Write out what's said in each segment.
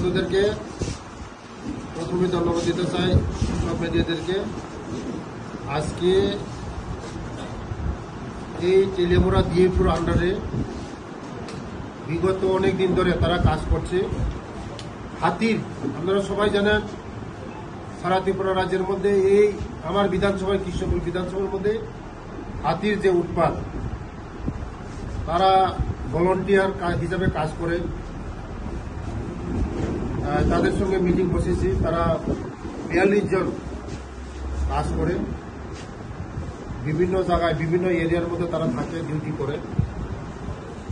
বন্ধুদেরকে প্রথমে ধন্যবাদ দিতে চাই, সব মিডিয়াদেরকে। আজকে এই তেলিয়ামুড়া ডিএফওর আন্ডারে বিগত অনেক দিন ধরে তারা কাজ করছে। হাতির, আপনারা সবাই জানেন, সারা ত্রিপুরা রাজ্যের মধ্যে এই আমার বিধানসভায়, কৃষ্ণপুর বিধানসভার মধ্যে হাতির যে উৎপাত, তারা ভলান্টিয়ার হিসাবে কাজ করে। তাদের সঙ্গে মিটিং বসেছি। তারা 42 জন কাজ করে, বিভিন্ন জায়গায় বিভিন্ন এরিয়ার মধ্যে তারা থাকে, ডিউটি করে।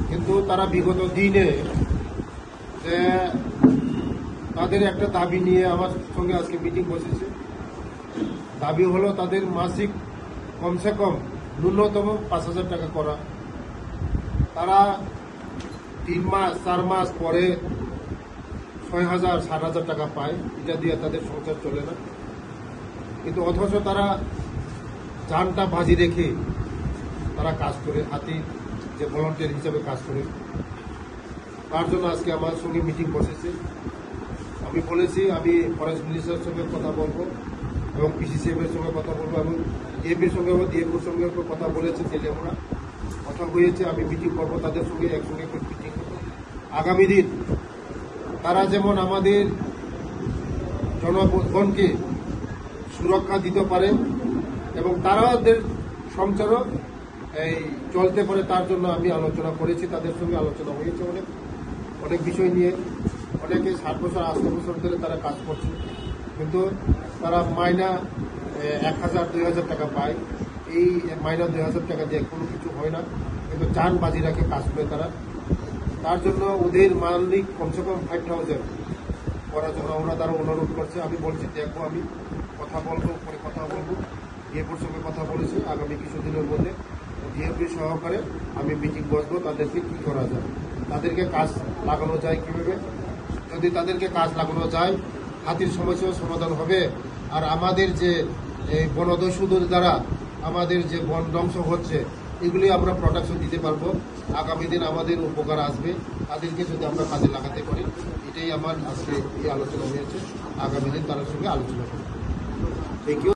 কিন্তু তারা বিগত দিনে তাদের একটা দাবি নিয়ে আমার সঙ্গে আজকে মিটিং বসেছে। দাবি হলো তাদের মাসিক কমসে কম ন্যূনতম 5,000 টাকা করা। তারা 3 মাস 4 মাস পরে 6,000 7,000 টাকা পায়। এটা দিয়ে তাদের সংসার চলে না। কিন্তু অথচ তারা জানটা বাজি রেখে তারা কাজ করে, হাতি যে ভলান্টিয়ার হিসাবে কাজ করে। তার জন্য আজকে আমার সঙ্গে মিটিং বসেছে। আমি বলেছি আমি ফরেস্ট মিনিস্টারের সঙ্গে কথা বলবো এবং পিসিসিএফ এর সঙ্গে কথা বলবো এবং ডিএপির সঙ্গে ডিএফওর সঙ্গে কথা বলেছে। তেলিয়ামুড়া কথা হয়েছে, আমি মিটিং করবো তাদের সঙ্গে, একসঙ্গে মিটিং করবো। আগামী দিন তারা যেমন আমাদের জনগণকে সুরক্ষা দিতে পারে এবং তাদের সংসারও এই চলতে পারে, তার জন্য আমি আলোচনা করেছি। তাদের সঙ্গে আলোচনা হয়েছে অনেক বিষয় নিয়ে। অনেকে 60 বছর 80 বছর ধরে তারা কাজ করছে, কিন্তু তারা মাইনা 1,000 2,000 টাকা পায়। এই মাইনা 2,000 টাকা দিয়ে কোনো কিছু হয় না, কিন্তু জান বাজি রাখে কাজ করে তারা। তার জন্য ওদের মালিক কমসে কম 5,000 করার জন্য ওরা তারা অনুরোধ করছে। আমি বলছি দেখবো, আমি কথা বলবো, পরে কথা বলবো। ডিএফওর সঙ্গে কথা বলেছি, আগামী কিছুদিনের মধ্যে ডিএফও সহকারে আমি মিটিং বসবো, তাদেরকে কি করা যায়, তাদেরকে কাজ লাগানো যায় কিভাবে। যদি তাদেরকে কাজ লাগানো যায়, হাতির সমস্যাও সমাধান হবে। আর আমাদের যে এই বনদস্যুদের দ্বারা আমাদের যে বন ধ্বংস হচ্ছে, এগুলি আমরা প্রোটেকশন দিতে পারবো। আগামী দিন আমাদের উপকার আসবে, তাদেরকে যদি আমরা কাজে লাগাতে পারি। এটাই আমার আজকে এই আলোচনা হয়েছে। আগামী দিন তাদের সঙ্গে আলোচনা করব। Thank you.